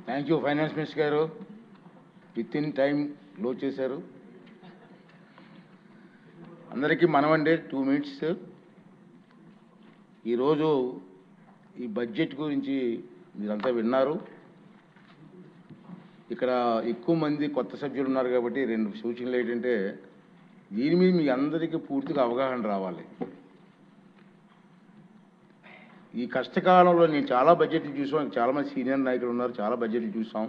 Thank you finance minister గారు. With in time close చేశారు. అందరికీ మనమండి 2 minutes. ఈరోజు ఈ బడ్జెట్ గురించి మీరంతా విన్నారు. ఇక్కడ ఎక్కువ మంది కొత్త సభ్యులు ఉన్నారు కాబట్టి 2 సూచనలు ఏంటంటే, దీని మీద మీ అందరికీ పూర్తిగా అవగాహన రావాలి. ఈ కష్టకాలంలో నేను చాలా బడ్జెట్లు చూసాం, చాలామంది సీనియర్ నాయకులు ఉన్నారు, చాలా బడ్జెట్లు చూసాం.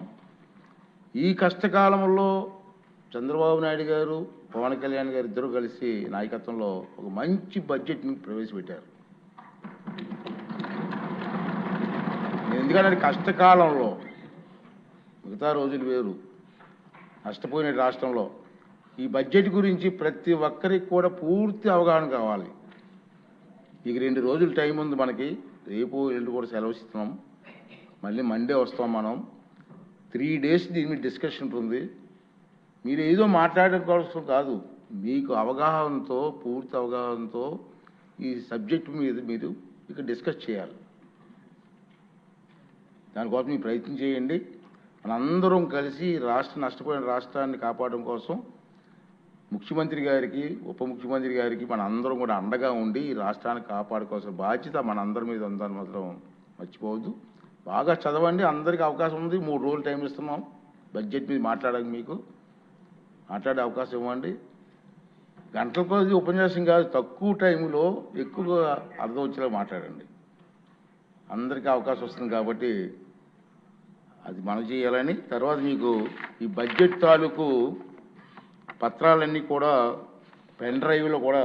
ఈ కష్టకాలంలో చంద్రబాబు నాయుడు గారు, పవన్ కళ్యాణ్ గారు ఇద్దరు కలిసి నాయకత్వంలో ఒక మంచి బడ్జెట్ని ప్రవేశపెట్టారు. ఎందుకంటే కష్టకాలంలో మిగతా రోజులు వేరు, నష్టపోయిన రాష్ట్రంలో ఈ బడ్జెట్ గురించి ప్రతి ఒక్కరికి కూడా పూర్తి అవగాహన కావాలి. ఇక 2 రోజులు టైం ఉంది మనకి. రేపు ఎల్లుండి కూడా సెలవు ఇస్తున్నాం. మళ్ళీ మండే వస్తాం మనం. 3 days దీని మీద డిస్కషన్ ఉంటుంది. మీరు ఏదో మాట్లాడడం కోసం కాదు, మీకు అవగాహనతో, పూర్తి అవగాహనతో ఈ సబ్జెక్టు మీద మీరు ఇక డిస్కస్ చేయాలి. దానికోసం మీరు ప్రయత్నం చేయండి. మనందరం కలిసి నష్టపోయిన రాష్ట్రాన్ని కాపాడడం కోసం ముఖ్యమంత్రి గారికి, ఉప ముఖ్యమంత్రి గారికి మనందరం కూడా అండగా ఉండి ఈ రాష్ట్రాన్ని కాపాడుకోవాల్సిన బాధ్యత మనందరి మీద ఉందని మాత్రం మర్చిపోవద్దు. బాగా చదవండి. అందరికీ అవకాశం ఉంది. 3 రోజులు టైం ఇస్తున్నాం బడ్జెట్ మీద మాట్లాడడానికి. మీకు మాట్లాడే అవకాశం ఇవ్వండి. గంటల కొద్ది ఉపన్యాసం కాదు, తక్కువ టైంలో ఎక్కువగా అర్థం వచ్చేలా మాట్లాడండి. అందరికీ అవకాశం వస్తుంది కాబట్టి అది మనం చేయాలని. తర్వాత మీకు ఈ బడ్జెట్ తాలూకు పత్రాలన్నీ కూడా పెన్ డ్రైవ్లో కూడా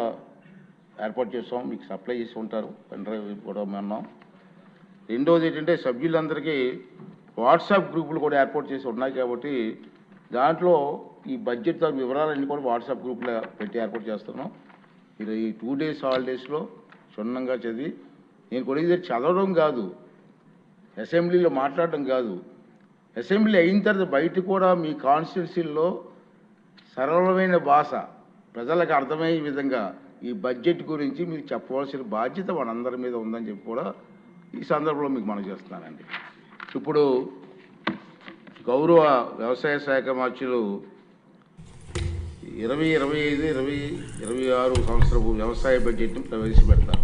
ఏర్పాటు చేస్తాం, మీకు సప్లై చేసి ఉంటారు. పెన్ డ్రైవ్ కూడా మనం. రెండోది ఏంటంటే, సభ్యులందరికీ వాట్సాప్ గ్రూపులు కూడా ఏర్పాటు చేసి ఉన్నాయి కాబట్టి దాంట్లో ఈ బడ్జెట్ వివరాలన్నీ కూడా వాట్సాప్ గ్రూప్లో పెట్టి ఏర్పాటు చేస్తున్నాం. మీరు ఈ 2 days హాలిడేస్లో క్షుణ్ణంగా చదివి, నేను కూడా ఇది చదవడం కాదు, అసెంబ్లీలో మాట్లాడడం కాదు, అసెంబ్లీ అయిన తర్వాత బయట కూడా మీ కాన్స్టిట్యున్సీల్లో సరళమైన భాష ప్రజలకు అర్థమయ్యే విధంగా ఈ బడ్జెట్ గురించి మీరు చెప్పవలసిన బాధ్యత మనందరి మీద ఉందని చెప్పి కూడా ఈ సందర్భంలో మీకు మనం చేస్తున్నానండి. ఇప్పుడు గౌరవ వ్యవసాయ శాఖ మంత్రులు 2025-2026 సంవత్సరపు వ్యవసాయ బడ్జెట్ను ప్రవేశపెడతారు.